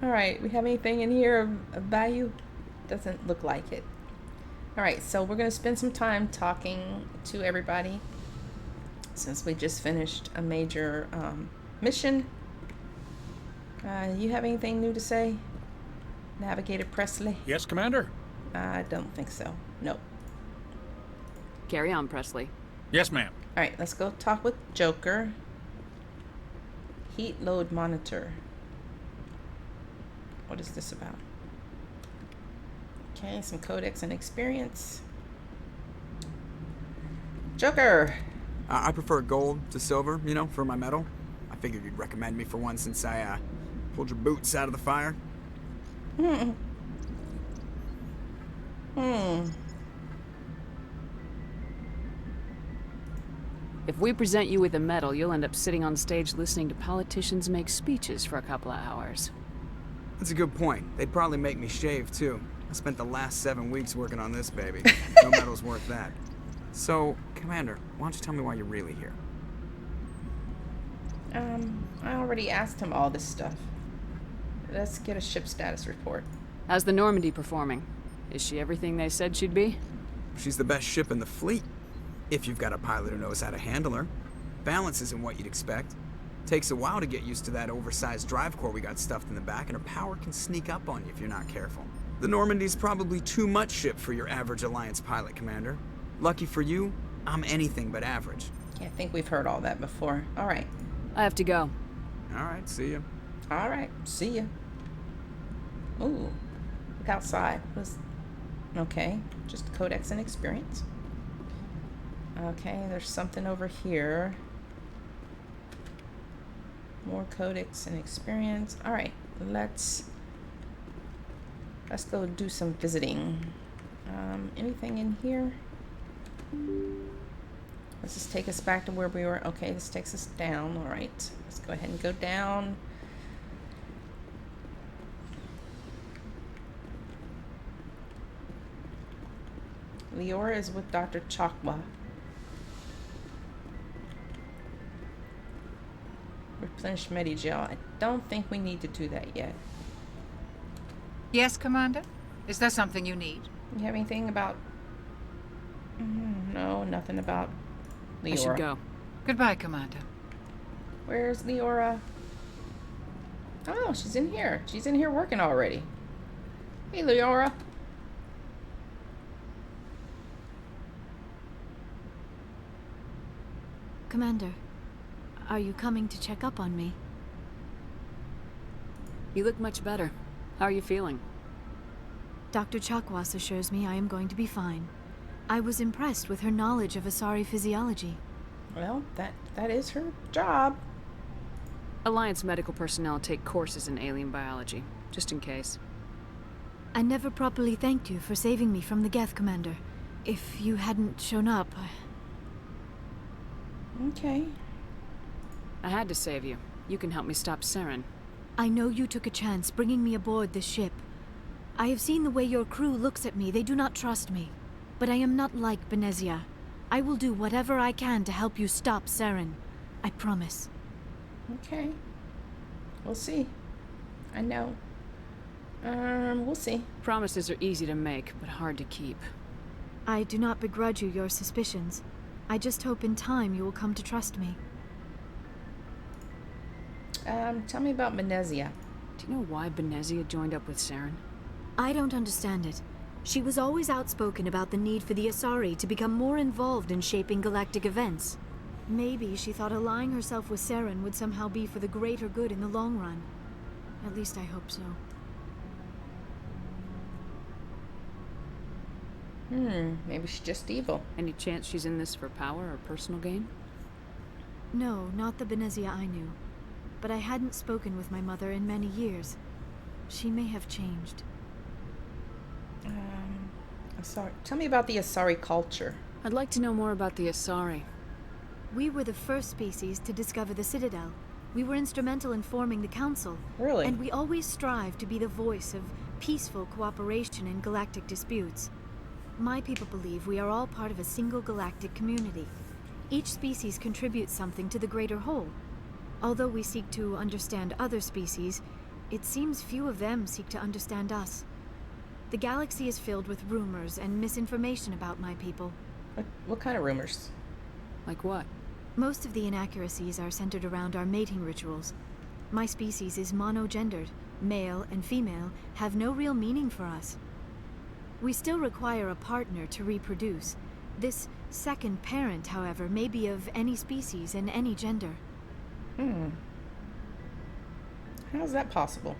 Alright, we have anything in here of value? Doesn't look like it. Alright, so we're going to spend some time talking to everybody since we just finished a major mission. You have anything new to say? Navigator Presley? Yes, Commander? I don't think so. Nope. Carry on, Presley. Yes, ma'am. Alright, let's go talk with Joker. Heat load monitor. What is this about? Okay, some codex and experience. Joker! I prefer gold to silver, you know, for my metal. I figured you'd recommend me for one since I pulled your boots out of the fire. If we present you with a medal, you'll end up sitting on stage listening to politicians make speeches for a couple of hours. That's a good point. They'd probably make me shave, too. I spent the last 7 weeks working on this baby. No medal's worth that. So, Commander, why don't you tell me why you're really here? I already asked him all this stuff. Let's get a ship status report. How's the Normandy performing? Is she everything they said she'd be? She's the best ship in the fleet. If you've got a pilot who knows how to handle her. Balance isn't what you'd expect. Takes a while to get used to that oversized drive core we got stuffed in the back, and her power can sneak up on you if you're not careful. The Normandy's probably too much ship for your average Alliance pilot, Commander. Lucky for you, I'm anything but average. Yeah, I think we've heard all that before. Alright. I have to go. Alright, see ya. Alright, see ya. Ooh. Look outside. Okay, just codex and experience. Okay, there's something over here. More codex and experience. Alright, let's go do some visiting. Anything in here? Let's just take us back to where we were. Okay, this takes us down. Alright, let's go ahead and go down. Liara is with Dr. Chakwa. Replenish Medigel. I don't think we need to do that yet. Yes, Commander? Is there something you need? You have anything about... No, nothing about Liara. I should go. Goodbye, Commander. Where's Liara? Oh, she's in here. She's in here working already. Hey, Liara. Commander, are you coming to check up on me? You look much better. How are you feeling? Dr. Chakwas assures me I am going to be fine. I was impressed with her knowledge of Asari physiology. Well, that is her job. Alliance medical personnel take courses in alien biology, just in case. I never properly thanked you for saving me from the Geth, Commander. If you hadn't shown up, Okay. I had to save you. You can help me stop Saren. I know you took a chance bringing me aboard this ship. I have seen the way your crew looks at me. They do not trust me. But I am not like Benezia. I will do whatever I can to help you stop Saren. I promise. Okay. We'll see. I know. We'll see. Promises are easy to make, but hard to keep. I do not begrudge you your suspicions. I just hope in time you will come to trust me. Tell me about Benezia. Do you know why Benezia joined up with Saren? I don't understand it. She was always outspoken about the need for the Asari to become more involved in shaping galactic events. Maybe she thought allying herself with Saren would somehow be for the greater good in the long run. At least I hope so. Maybe she's just evil. Any chance she's in this for power or personal gain? No, not the Benezia I knew. But I hadn't spoken with my mother in many years. She may have changed. Asari. Tell me about the Asari culture. I'd like to know more about the Asari. We were the first species to discover the Citadel. We were instrumental in forming the Council. Really? And we always strive to be the voice of peaceful cooperation in galactic disputes. My people believe we are all part of a single galactic community. Each species contributes something to the greater whole. Although we seek to understand other species, It seems few of them seek to understand us. The galaxy is filled with rumors and misinformation about my people. What kind of rumors? Like what? Most of the inaccuracies are centered around our mating rituals. My species is monogendered. Male and female have no real meaning for us. We still require a partner to reproduce. This second parent, however, may be of any species and any gender. How's that possible?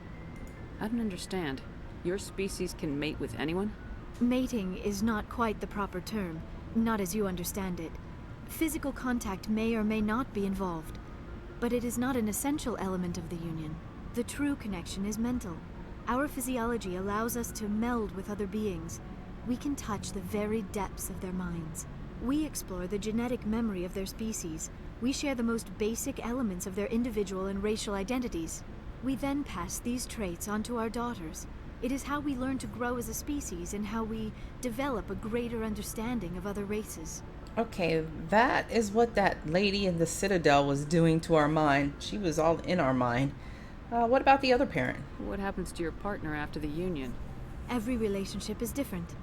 I don't understand. Your species can mate with anyone? Mating is not quite the proper term, not as you understand it. Physical contact may or may not be involved, but it is not an essential element of the union. The true connection is mental. Our physiology allows us to meld with other beings. We can touch the very depths of their minds. We explore the genetic memory of their species. We share the most basic elements of their individual and racial identities. We then pass these traits on to our daughters. It is how we learn to grow as a species and how we develop a greater understanding of other races. Okay, that is what that lady in the Citadel was doing to our mind. She was all in our mind. What about the other parent? What happens to your partner after the union? Every relationship is different.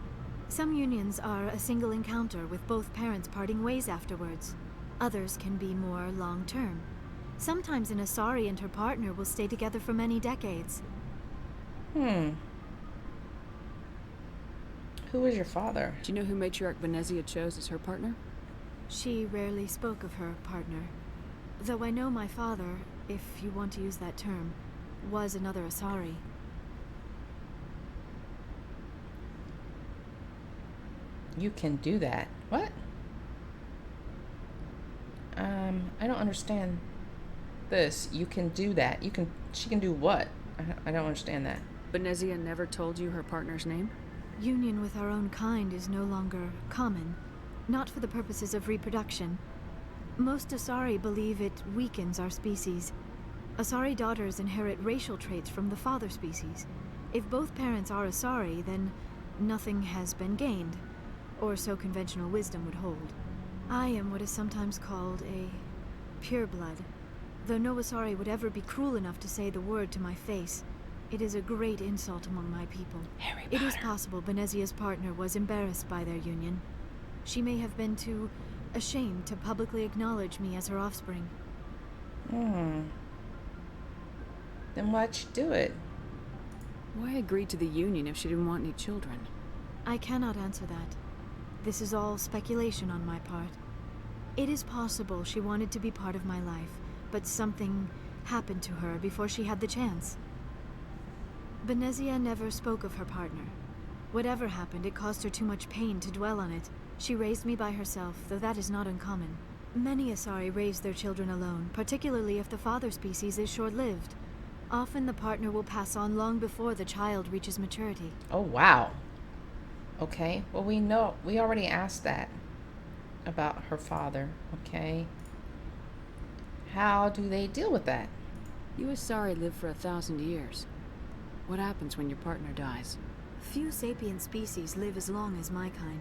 Some unions are a single encounter with both parents parting ways afterwards. Others can be more long-term. Sometimes an Asari and her partner will stay together for many decades. Who was your father? Do you know who Matriarch Venezia chose as her partner? She rarely spoke of her partner. Though I know my father, if you want to use that term, was another Asari. You can do that. What? I don't understand this. You can do that. She can do what? I don't understand that. Venezia never told you her partner's name? Union with our own kind is no longer common, not for the purposes of reproduction. Most Asari believe it weakens our species. Asari daughters inherit racial traits from the father species. If both parents are Asari, then nothing has been gained, or so conventional wisdom would hold. I am what is sometimes called a pureblood. Though no Asari would ever be cruel enough to say the word to my face, it is a great insult among my people. Harry It is possible Venezia's partner was embarrassed by their union. She may have been too ashamed to publicly acknowledge me as her offspring. Then why'd she do it? Why agree to the union if she didn't want any children? I cannot answer that. This is all speculation on my part. It is possible she wanted to be part of my life, but something happened to her before she had the chance. Venezia never spoke of her partner. Whatever happened, it caused her too much pain to dwell on it. She raised me by herself, though that is not uncommon. Many Asari raise their children alone, particularly if the father species is short-lived. Often the partner will pass on long before the child reaches maturity. Oh, wow. Okay, well, we already asked that about her father, okay? How do they deal with that? You Asari live for 1,000 years. What happens when your partner dies? Few sapient species live as long as my kind.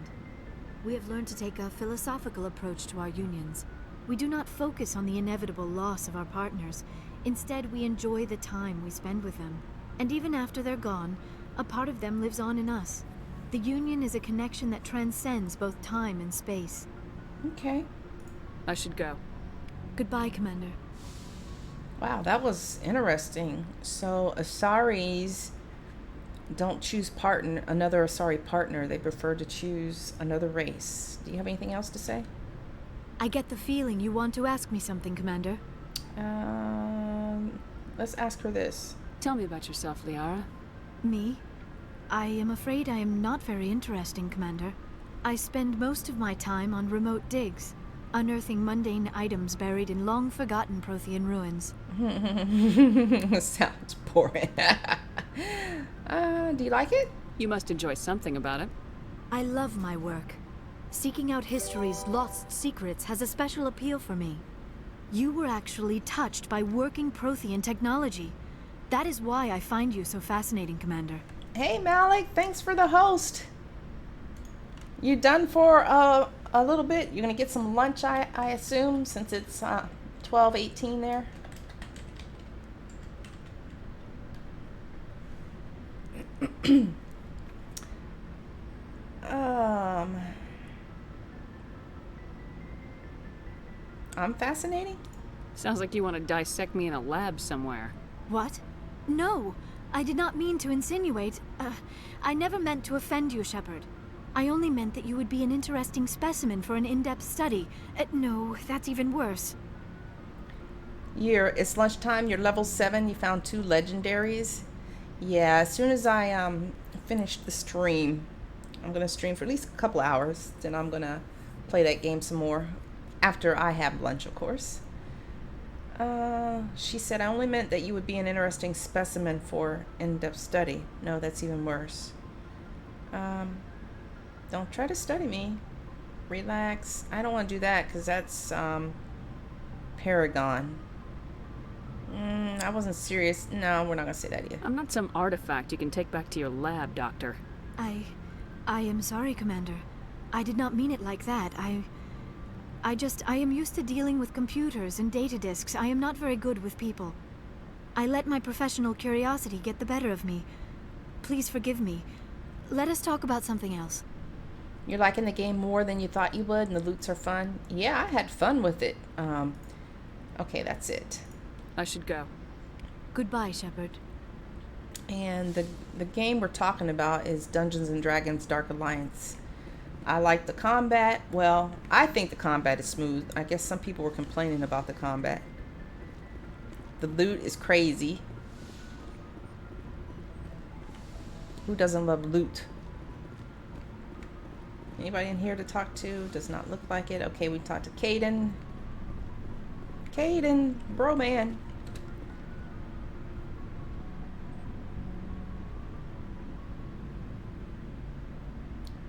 We have learned to take a philosophical approach to our unions. We do not focus on the inevitable loss of our partners. Instead, we enjoy the time we spend with them. And even after they're gone, a part of them lives on in us. The union is a connection that transcends both time and space. Okay. I should go. Goodbye, Commander. Wow, that was interesting. So Asaris don't choose another Asari partner. They prefer to choose another race. Do you have anything else to say? I get the feeling you want to ask me something, Commander. Let's ask her this. Tell me about yourself, Liara. Me? I am afraid I am not very interesting, Commander. I spend most of my time on remote digs, unearthing mundane items buried in long-forgotten Prothean ruins. Sounds boring. Do you like it? You must enjoy something about it. I love my work. Seeking out history's lost secrets has a special appeal for me. You were actually touched by working Prothean technology. That is why I find you so fascinating, Commander. Hey, Malik, thanks for the host. You done for a little bit? You're gonna get some lunch, I assume, since it's 12:18 there. Um, I'm fascinating. Sounds like you want to dissect me in a lab somewhere. What? No, I did not mean to insinuate. I never meant to offend you, Shepard. I only meant that you would be an interesting specimen for an in-depth study. No, that's even worse. It's lunchtime. You're level 7. You found 2 legendaries. Yeah, as soon as I finish the stream, I'm gonna stream for at least a couple hours. Then I'm gonna play that game some more after I have lunch, of course. She said, I only meant that you would be an interesting specimen for in-depth study. No, that's even worse. Don't try to study me. Relax. I don't want to do that because that's Paragon. I wasn't serious. No, we're not gonna say that yet. I'm not some artifact you can take back to your lab, Doctor. I am sorry, Commander. I did not mean it like that. I am used to dealing with computers and data disks. I am not very good with people. I let my professional curiosity get the better of me. Please forgive me. Let us talk about something else. You're liking the game more than you thought you would, and the loots are fun? Yeah, I had fun with it. Okay, that's it. I should go. Goodbye, Shepard. And the game we're talking about is Dungeons & Dragons Dark Alliance. I like the combat. Well, I think the combat is smooth. I guess some people were complaining about the combat. The loot is crazy. Who doesn't love loot? Anybody in here to talk to? Does not look like it. Okay, we talked to Caden. Caden, bro man.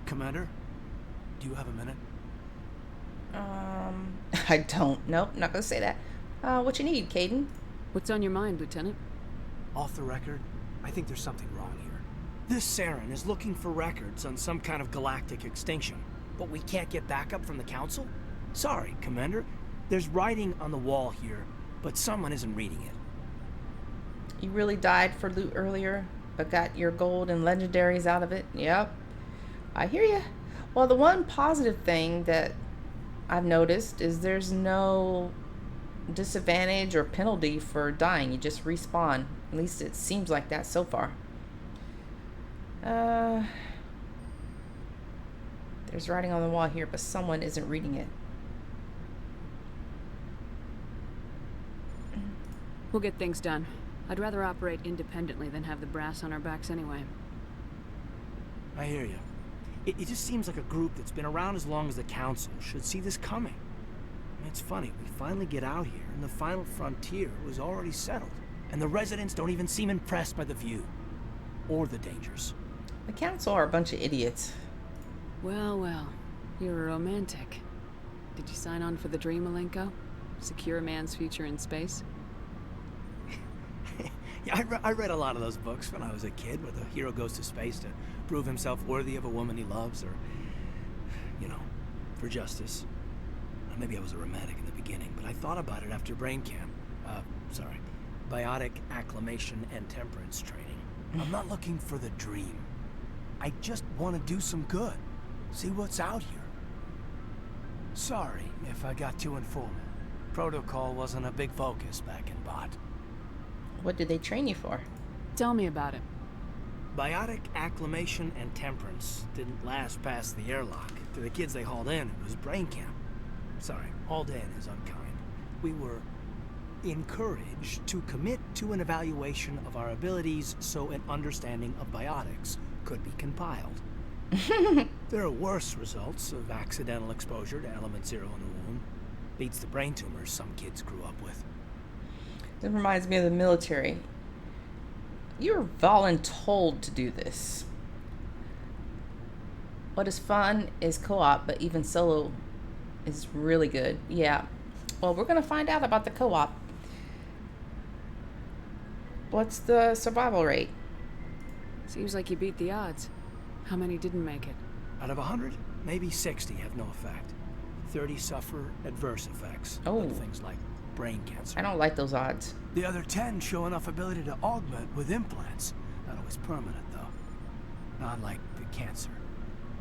Commander, do you have a minute? I don't. Nope, not gonna say that. What you need, Caden? What's on your mind, Lieutenant? Off the record, I think there's something wrong here. This Saren is looking for records on some kind of galactic extinction, but we can't get backup from the Council? Sorry, Commander. There's writing on the wall here, but someone isn't reading it. You really died for loot earlier, but got your gold and legendaries out of it? Yep. I hear you. Well, the one positive thing that I've noticed is there's no disadvantage or penalty for dying. You just respawn. At least it seems like that so far. There's writing on the wall here, but someone isn't reading it. We'll get things done. I'd rather operate independently than have the brass on our backs anyway. I hear you. It just seems like a group that's been around as long as the Council should see this coming. I mean, it's funny, we finally get out here, and the final frontier was already settled. And the residents don't even seem impressed by the view. Or the dangers. The Council are a bunch of idiots. Well, well. You're a romantic. Did you sign on for the dream, Malenko? Secure a man's future in space? Yeah, I read a lot of those books when I was a kid, where the hero goes to space to prove himself worthy of a woman he loves, or, you know, for justice. Maybe I was a romantic in the beginning, but I thought about it after brain camp. Biotic acclimation and temperance training. I'm not looking for the dream. I just want to do some good. See what's out here. Sorry if I got too informal. Protocol wasn't a big focus back in Bot. What did they train you for? Tell me about it. Biotic acclimation and temperance didn't last past the airlock. To the kids they hauled in, it was brain camp. Sorry, hauled in is unkind. We were encouraged to commit to an evaluation of our abilities so an understanding of biotics could be compiled. There are worse results of accidental exposure to element 0 in the womb. Beats the brain tumors some kids grew up with. It reminds me of the military. You're voluntold to do this. What is fun is co-op, but even solo is really good. Yeah. Well, we're going to find out about the co-op. What's the survival rate? Seems like you beat the odds. How many didn't make it? Out of 100, maybe 60 have no effect. 30 suffer adverse effects. Oh. Like things like brain cancer. I don't like those odds. The other 10 show enough ability to augment with implants. Not always permanent, though. Not like the cancer.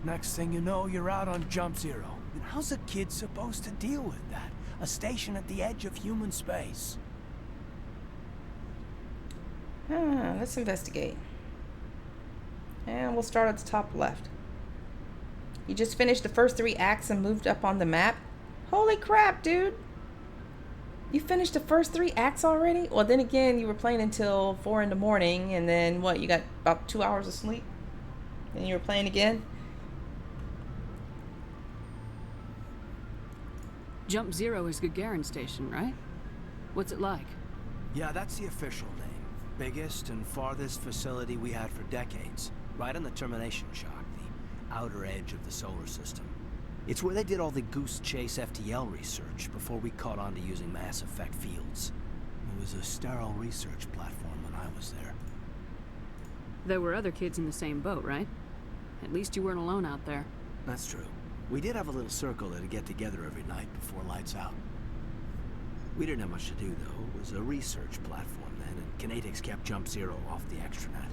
Next thing you know, you're out on Jump Zero. And how's a kid supposed to deal with that? A station at the edge of human space. Let's investigate. And we'll start at the top left. You just finished the first 3 acts and moved up on the map? Holy crap, dude! You finished the first 3 acts already? Well, then again, you were playing until 4 in the morning, and then what, you got about 2 hours of sleep? And you were playing again? Jump Zero is Gagarin Station, right? What's it like? Yeah, that's the official name. Biggest and farthest facility we had for decades. Right on the termination shock, the outer edge of the solar system. It's where they did all the Goose Chase FTL research before we caught on to using mass effect fields. It was a sterile research platform when I was there. There were other kids in the same boat, right? At least you weren't alone out there. That's true. We did have a little circle that'd get together every night before lights out. We didn't have much to do, though. It was a research platform then, and Kinetics kept Jump Zero off the extranet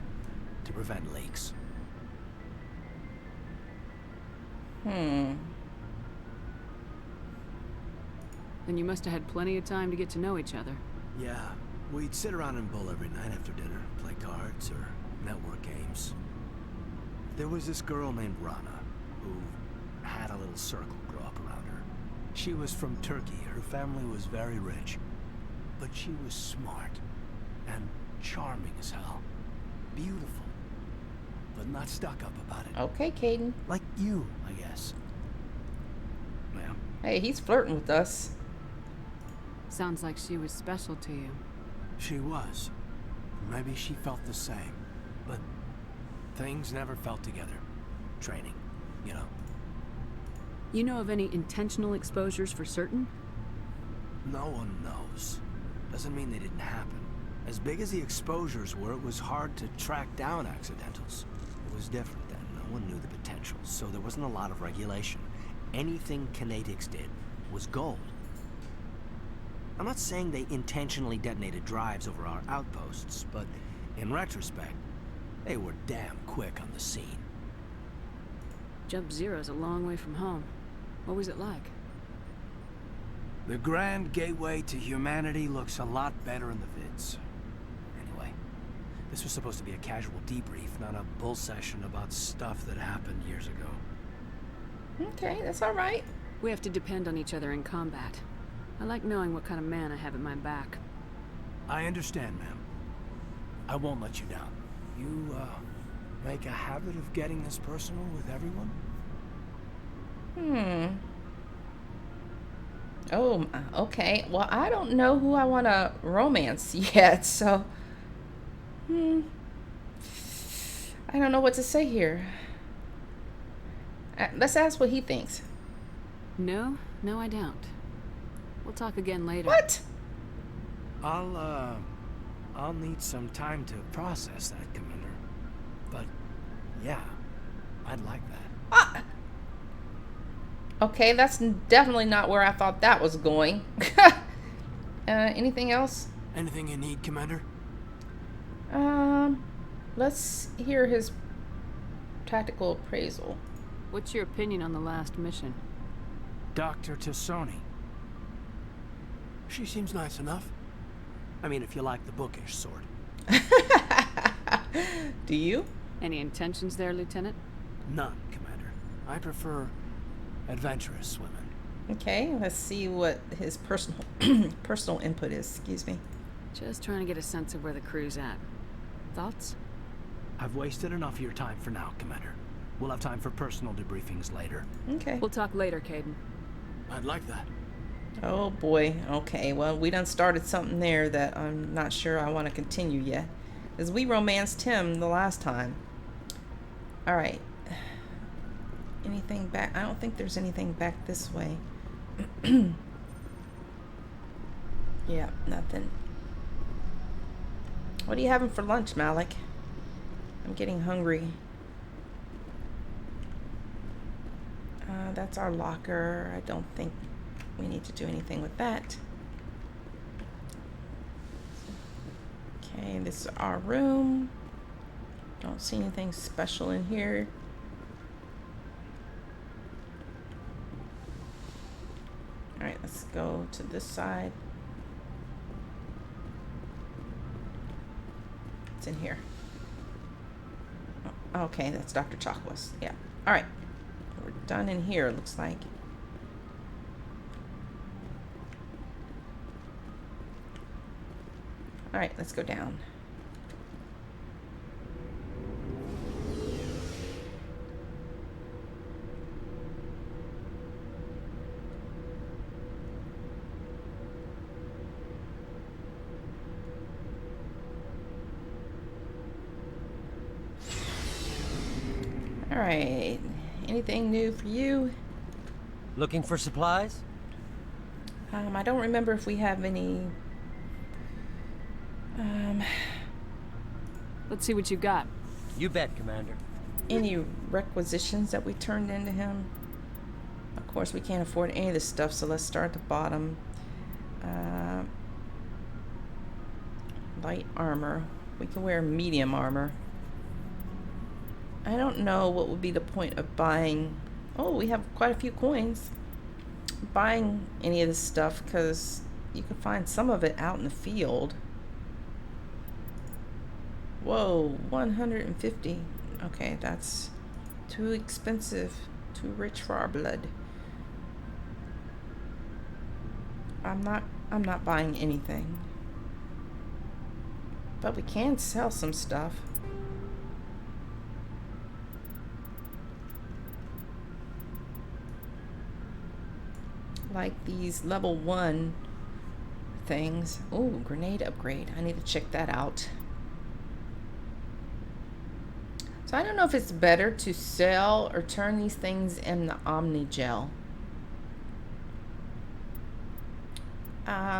to prevent leaks. Then you must have had plenty of time to get to know each other. Yeah, we'd sit around and bull every night after dinner, play cards or network games. There was this girl named Rana, who had a little circle grow up around her. She was from Turkey. Her family was very rich. But she was smart and charming as hell. Beautiful, but not stuck up about it. Okay, Caden. Like you, I guess. Ma'am? Hey, he's flirting with us. Sounds like she was special to you. She was. Maybe she felt the same. But things never felt together. Training, you know. You know of any intentional exposures for certain? No one knows. Doesn't mean they didn't happen. As big as the exposures were, it was hard to track down accidentals. It was different then. No one knew the potential, so there wasn't a lot of regulation. Anything Kinetics did was gold. I'm not saying they intentionally detonated drives over our outposts, but in retrospect, they were damn quick on the scene. Jump Zero's a long way from home. What was it like? The grand gateway to humanity looks a lot better in the vids. Anyway, this was supposed to be a casual debrief, not a bull session about stuff that happened years ago. Okay, that's all right. We have to depend on each other in combat. I like knowing what kind of man I have at my back. I understand, ma'am. I won't let you down. You, make a habit of getting this personal with everyone? Oh, okay. Well, I don't know who I want to romance yet, so... I don't know what to say here. Let's ask what he thinks. No, I don't. We'll talk again later. What? I'll need some time to process that, Commander. But, yeah, I'd like that. Okay, that's definitely not where I thought that was going. Anything else? Anything you need, Commander? Let's hear his tactical appraisal. What's your opinion on the last mission? Dr. Tassoni. She seems nice enough. I mean, if you like the bookish sort. Do you? Any intentions there, Lieutenant? None, Commander. I prefer adventurous women. Okay, let's see what his personal input is. Excuse me. Just trying to get a sense of where the crew's at. Thoughts? I've wasted enough of your time for now, Commander. We'll have time for personal debriefings later. Okay. We'll talk later, Caden. I'd like that. Oh boy. Okay, well, we done started something there that I'm not sure I want to continue yet. Because we romanced him the last time. Alright. Anything back? I don't think there's anything back this way. Yeah, nothing. What are you having for lunch, Malik? I'm getting hungry. That's our locker. I don't think we need to do anything with that. Okay, this is our room. Don't don't see anything special in here. Alright, let's go to this side. It's in here. Oh, okay, that's Dr. Chakwas. Yeah. Alright. We're done in here, it looks like. Alright, let's go down. Alright, anything new for you? Looking for supplies? I don't remember if we have any... Let's see what you got. You bet, Commander. any requisitions that we turned into him. Of course, we can't afford any of this stuff, so let's start at the bottom. Light armor. We can wear medium armor. I don't know what would be the point of buying... Oh, we have quite a few coins. Buying any of this stuff, because you can find some of it out in the field. Whoa, 150. Okay, that's too expensive. Too rich for our blood. I'm not buying anything. But we can sell some stuff. Like these level 1 things. Oh, grenade upgrade. I need to check that out. So I don't know if it's better to sell or turn these things in the Omni Gel.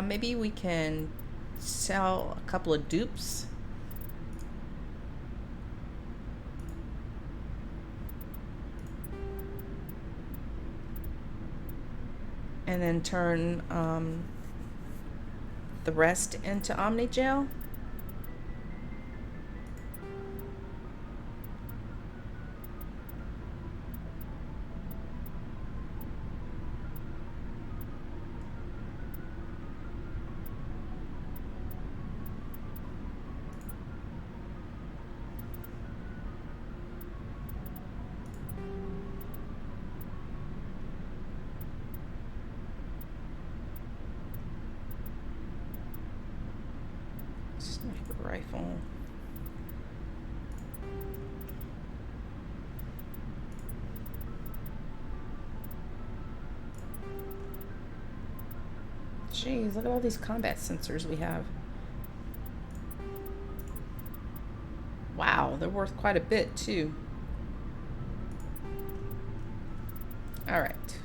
Maybe we can sell a couple of dupes. And then turn the rest into Omni Gel. Sniper rifle. Jeez, look at all these combat sensors we have. Wow, they're worth quite a bit too. Alright.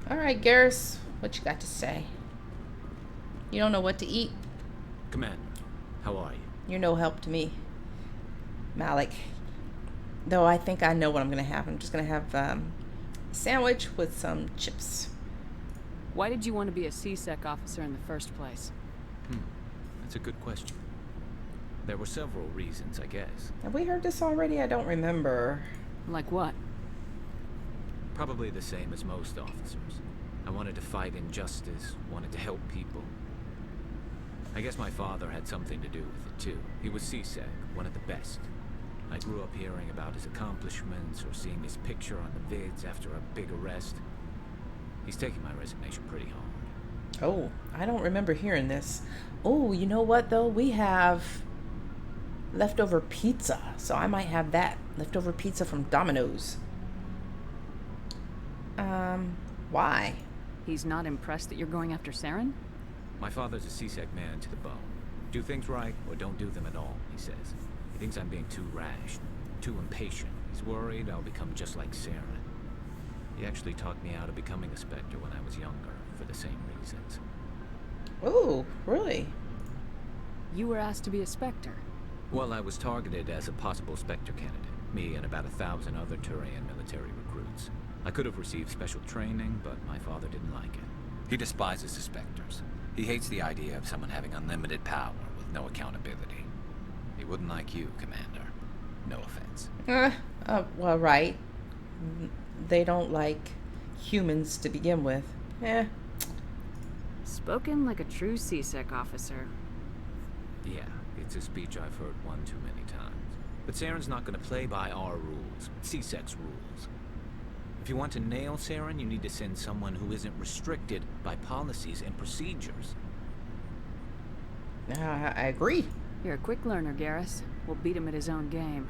Alright, Garrus, what you got to say? You don't know what to eat? Commander, how are you? You're no help to me, Malik. Though I think I know what I'm gonna have. I'm just gonna have a sandwich with some chips. Why did you want to be a C-Sec officer in the first place? That's a good question. There were several reasons, I guess. Have we heard this already? I don't remember. Like what? Probably the same as most officers. I wanted to fight injustice, wanted to help people. I guess my father had something to do with it too. He was C-Sec, one of the best. I grew up hearing about his accomplishments or seeing his picture on the vids after a big arrest. He's taking my resignation pretty hard. Oh, I don't remember hearing this. Oh, you know what though? We have leftover pizza, so I might have that. Leftover pizza from Domino's. Why? He's not impressed that you're going after Saren? My father's a C-Sec man to the bone. Do things right or don't do them at all, he says. He thinks I'm being too rash, too impatient. He's worried I'll become just like Saren. He actually talked me out of becoming a Spectre when I was younger, for the same reasons. Oh, really? You were asked to be a Spectre. Well, I was targeted as a possible Spectre candidate. Me and about 1,000 other Turian military recruits. I could have received special training, but my father didn't like it. He despises the Spectres. He hates the idea of someone having unlimited power with no accountability. He wouldn't like you, Commander. No offense. Well, right. They don't like humans to begin with. Spoken like a true CSEC officer. Yeah, it's a speech I've heard one too many times. But Saren's not gonna play by our rules, CSEC's rules. If you want to nail Saren, you need to send someone who isn't restricted by policies and procedures. I agree. You're a quick learner, Garrus. We'll beat him at his own game.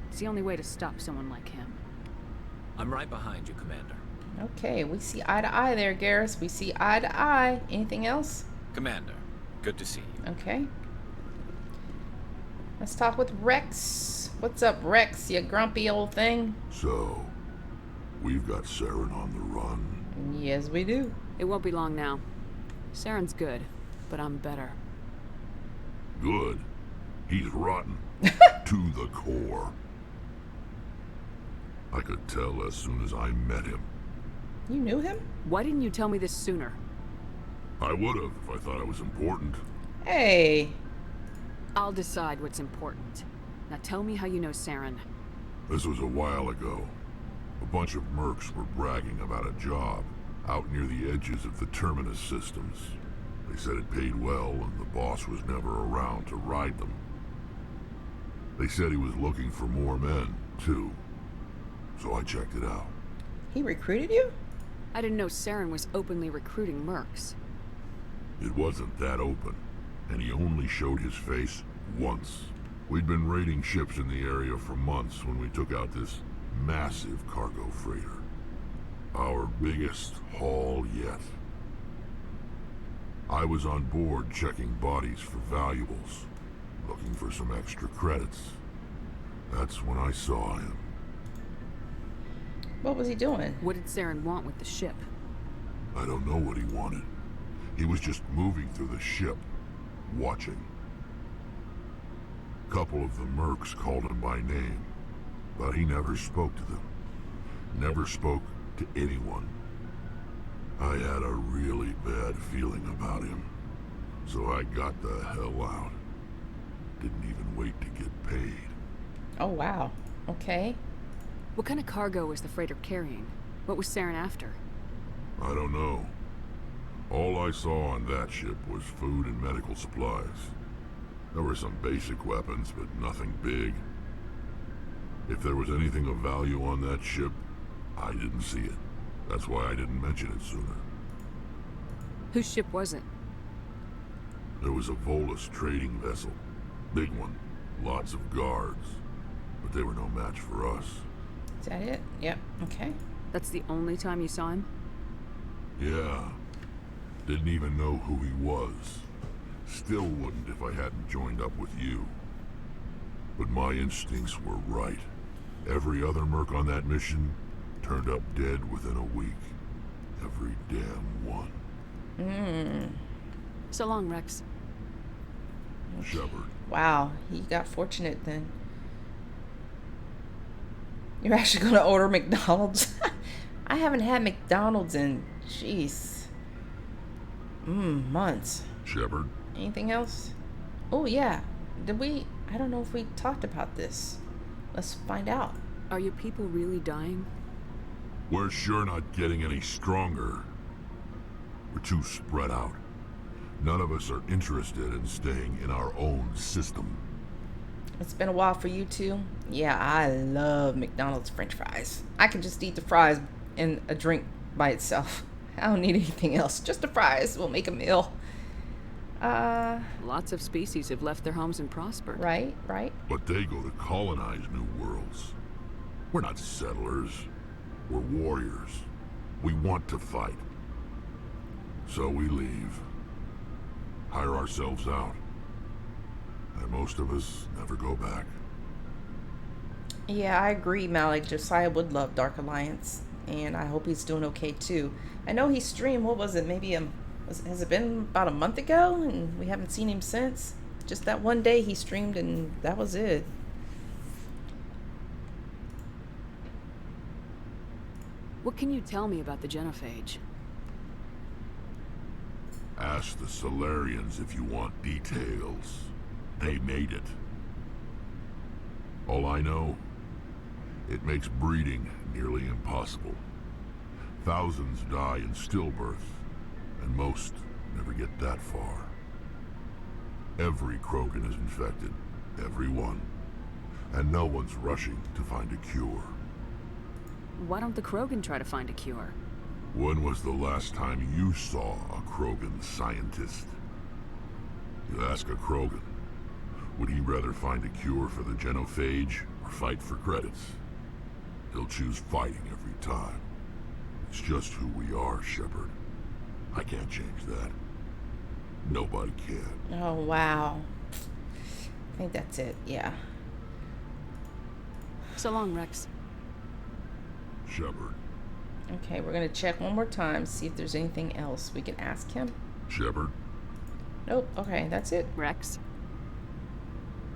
It's the only way to stop someone like him. I'm right behind you, Commander. Okay, we see eye to eye there, Garrus. We see eye to eye. Anything else? Commander, good to see you. Okay. Let's talk with Rex. What's up, Rex, you grumpy old thing? So, we've got Saren on the run. Yes, we do. It won't be long now. Saren's good, but I'm better. Good. He's rotten. To the core. I could tell as soon as I met him. You knew him? Why didn't you tell me this sooner? I would have if I thought I was important. Hey. I'll decide what's important. Now tell me how you know Saren. This was a while ago. A bunch of mercs were bragging about a job out near the edges of the Terminus systems. They said it paid well and the boss was never around to ride them. They said he was looking for more men, too. So I checked it out. He recruited you? I didn't know Saren was openly recruiting mercs. It wasn't that open, and he only showed his face once. We'd been raiding ships in the area for months when we took out this massive cargo freighter. Our biggest haul yet. I was on board checking bodies for valuables, looking for some extra credits. That's when I saw him. What was he doing? What did Saren want with the ship? I don't know what he wanted. He was just moving through the ship, watching. A couple of the mercs called him by name, but he never spoke to them. Never spoke to anyone. I had a really bad feeling about him, so I got the hell out. Didn't even wait to get paid. Oh, wow. Okay. What kind of cargo was the freighter carrying? What was Saren after? I don't know. All I saw on that ship was food and medical supplies. There were some basic weapons, but nothing big. If there was anything of value on that ship, I didn't see it. That's why I didn't mention it sooner. Whose ship was it? There was a Volus trading vessel. Big one. Lots of guards. But they were no match for us. Is that it? Yep. Okay. That's the only time you saw him? Yeah. Didn't even know who he was. Still wouldn't if I hadn't joined up with you. But my instincts were right. Every other merc on that mission turned up dead within a week. Every damn one. So long, Rex. Shepard. Wow. He got fortunate then. You're actually going to order McDonald's? I haven't had McDonald's in, jeez, months. Shepard. Anything else? Oh, yeah. I don't know if we talked about this. Let's find out. Are your people really dying? We're sure not getting any stronger. We're too spread out. None of us are interested in staying in our own system. It's been a while for you too. Yeah, I love McDonald's French fries. I can just eat the fries and a drink by itself. I don't need anything else. Just the fries will make a meal. Lots of species have left their homes and prospered. Right. But they go to colonize new worlds. We're not settlers. We're warriors. We want to fight. So we leave. Hire ourselves out. And most of us never go back. Yeah, I agree, Malik. Josiah would love Dark Alliance, and I hope he's doing okay too. I know he streamed, what was it, maybe has it been about a month ago, and we haven't seen him since? Just that one day he streamed, and that was it. What can you tell me about the Genophage? Ask the Solarians if you want details. They made it. All I know, it makes breeding nearly impossible. Thousands die in stillbirth, and most never get that far. Every Krogan is infected, every one. And no one's rushing to find a cure. Why don't the Krogan try to find a cure? When was the last time you saw a Krogan scientist? You ask a Krogan, would he rather find a cure for the genophage or fight for credits? He'll choose fighting every time. It's just who we are, Shepard. I can't change that. Nobody can. Oh, wow. I think that's it, yeah. So long, Rex. Shepard. Okay, we're gonna check one more time, see if there's anything else we can ask him. Shepard. Nope, okay, that's it. Rex?